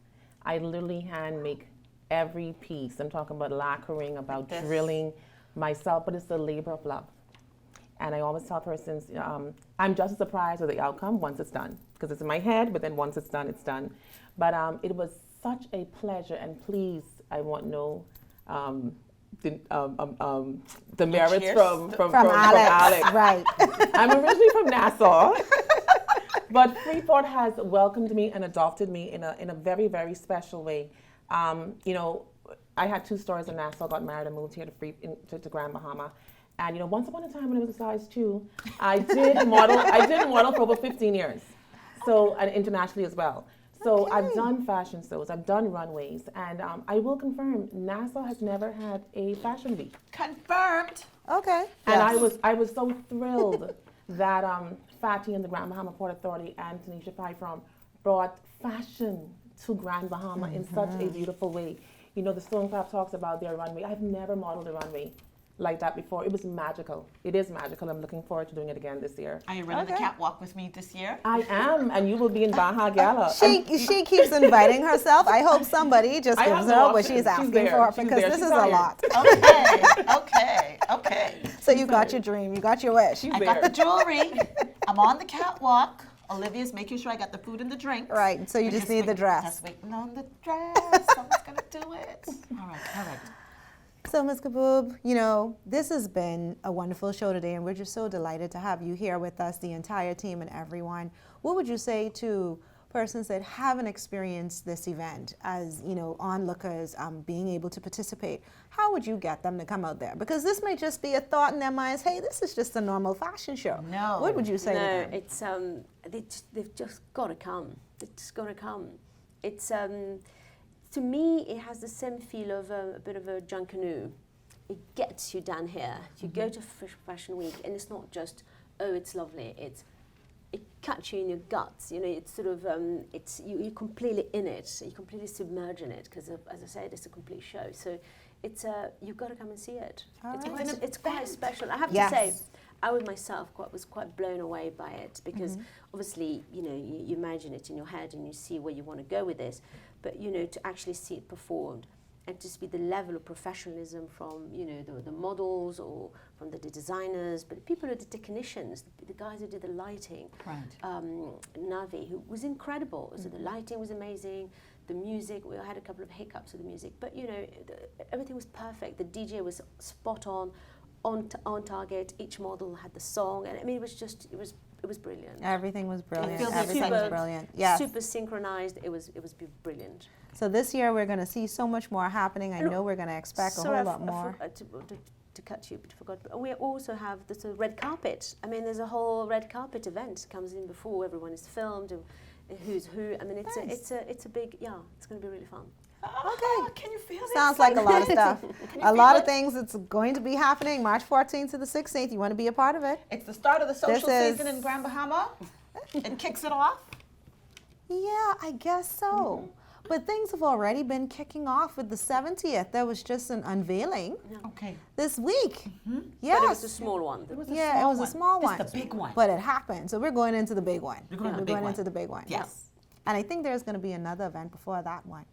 I literally hand make every piece. I'm talking about lacquering, about drilling myself, but it's a labor of love. And I always tell persons, I'm just as surprised with the outcome once it's done, because it's in my head, but then once it's done, it's done. But it was such a pleasure, and please, I want to know the merits from Alex. Right. I'm originally from Nassau, but Freeport has welcomed me and adopted me in a very, very special way. You know, I had 2 stores in Nassau, got married, and moved here to Grand Bahama. And you know, once upon a time when I was a size 2, I did model for over 15 years, so, and internationally as well. So I've done fashion shows, I've done runways, and I will confirm, Nassau has never had a fashion week. Confirmed. Okay. And I was so thrilled that Fatty and the Grand Bahama Port Authority and Tanisha Pyfrom brought fashion to Grand Bahama in such a beautiful way. You know, the Stonecraft talks about their runway. I've never modeled a runway like that before. It was magical. It is magical. I'm looking forward to doing it again this year. Are you running the catwalk with me this year? I am, and you will be in Baja Gala. She keeps inviting herself. I hope somebody just gives her what she's asking for, because this is a lot. Okay. So you got your dream. You got your wish. I got the jewelry. I'm on the catwalk. Olivia's making sure I got the food and the drinks. Right. So you just need the dress. Just waiting on the dress. Someone's gonna do it. All right. So, Ms. Kaboub, you know, this has been a wonderful show today, and we're just so delighted to have you here with us, the entire team and everyone. What would you say to persons that haven't experienced this event as, you know, onlookers, being able to participate? How would you get them to come out there? Because this may just be a thought in their minds, hey, this is just a normal fashion show. No. What would you say to them? No, it's, they've just got to come. They've just got to come. It's, to me, it has the same feel of a bit of a Junkanoo. It gets you down here. You go to Fashion Week, and it's not just, oh, it's lovely. It cuts you in your guts. You know, it's sort of, you're completely in it. You completely submerge in it, because, as I said, it's a complete show. So it's, you've got to come and see it. It's quite special. I have to say, I was quite blown away by it, because obviously, you know, you imagine it in your head and you see where you want to go with this, but, you know, to actually see it performed and to see the level of professionalism from, you know, the models or from the designers, but the people who did the technicians, the guys who did the lighting, Navi, who was incredible. So the lighting was amazing, the music, we had a couple of hiccups with the music, but, you know, everything was perfect. The DJ was spot on target. Each model had the song, and I mean, it was brilliant. Everything was brilliant. Everything was brilliant. Yes. Super synchronized. It was brilliant. So this year we're going to see so much more happening. I know we're going to expect a whole lot more. To cut you, but forgot. But we also have the red carpet. I mean, there's a whole red carpet event comes in before everyone is filmed and who's who. I mean, it's a big, it's going to be really fun. Okay. Can you feel that? Sounds like a lot of stuff. A lot of things that's going to be happening March 14th to the 16th. You want to be a part of it? It's the start of the social season in Grand Bahama. It kicks it off. Yeah, I guess so. But things have already been kicking off with the 70th. There was just an unveiling this week. Yes. But it was a small one. It was a small one. It's the big one. But it happened. So we're going into the big one. We're going into the big one. Yes. And I think there's going to be another event before that one.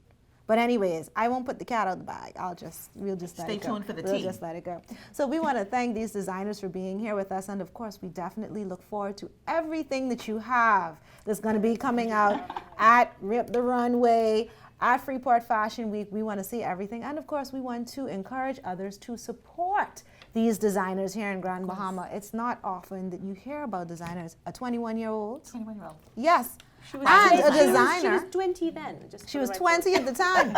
But anyways, I won't put the cat out of the bag. We'll just let it go. Stay tuned for the We'll tea. just let it go. So we want to thank these designers for being here with us. And of course, we definitely look forward to everything that you have that's going to be coming out at Rip the Runway, at Freeport Fashion Week. We want to see everything. And of course, we want to encourage others to support these designers here in Grand Bahama. It's not often that you hear about designers. A 21-year-old. 21-year-old. Yes. And a designer. She was 20 then. She was 20 at the time.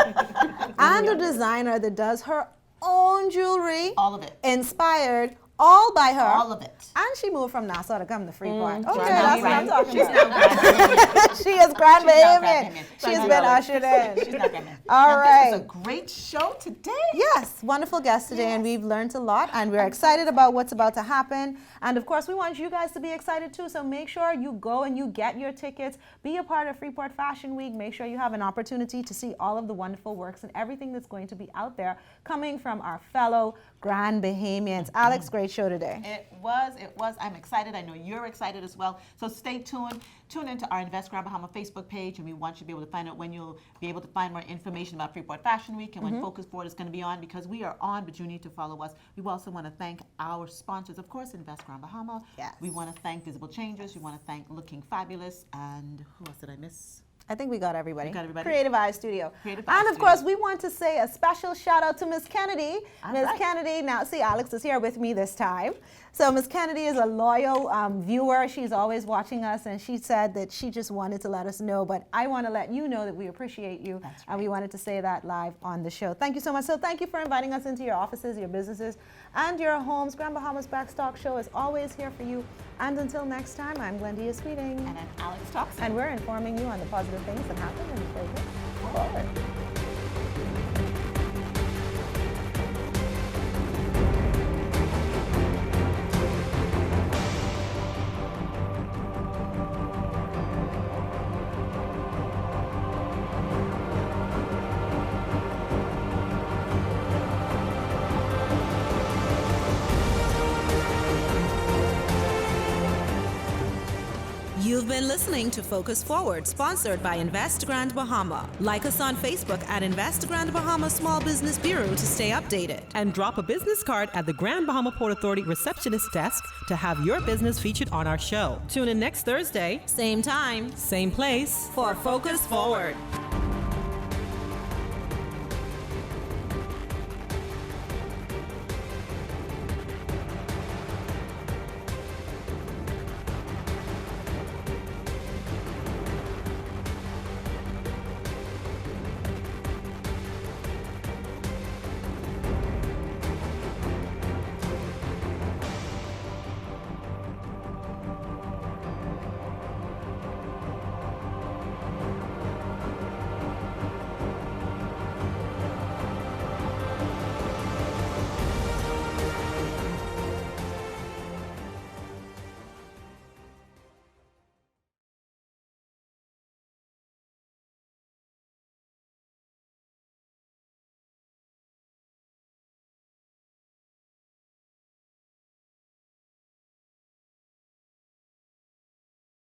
And a designer that does her own jewelry. All of it. Inspired. All by her. All of it. And she moved from Nassau to come to Freeport. Okay, that's what I'm talking about. She is Grand Bahamian. She's been ushered in. She's not Grand Bahamian. All right. This is a great show today. Yes, wonderful guest today, and we've learned a lot, and we're excited about what's about to happen. And of course, we want you guys to be excited too, so make sure you go and you get your tickets. Be a part of Freeport Fashion Week. Make sure you have an opportunity to see all of the wonderful works and everything that's going to be out there coming from our fellow Grand Bahamians. Alex, great show today. It was. I'm excited. I know you're excited as well. So stay tuned. Tune into our Invest Grand Bahama Facebook page, and we want you to be able to find out when you'll be able to find more information about Freeport Fashion Week and when Focus Forward is going to be on, because we are on, but you need to follow us. We also want to thank our sponsors, of course, Invest Grand Bahama. Yes. We want to thank Visible Changes. We want to thank Looking Fabulous. And who else did I miss? I think we got everybody. We got everybody. Creative Eye Studio. Creative Eye And of Studio. course, we want to say a special shout out to Miss Kennedy. Miss right. Kennedy, now see, Alex is here with me this time. So Miss Kennedy is a loyal viewer. She's always watching us, and she said that she just wanted to let us know. But I want to let you know that we appreciate you, and we wanted to say that live on the show. Thank you so much. So thank you for inviting us into your offices, your businesses, and your homes. Grand Bahama's Backstock Show is always here for you. And until next time, I'm Glendia Sweeting. And I'm Alex Thompson. And we're informing you on the positive things that happen in Freeport Forward. You've been listening to Focus Forward, sponsored by Invest Grand Bahama. Like us on Facebook at Invest Grand Bahama Small Business Bureau to stay updated. And drop a business card at the Grand Bahama Port Authority receptionist desk to have your business featured on our show. Tune in next Thursday, Same time same place, for Focus Forward.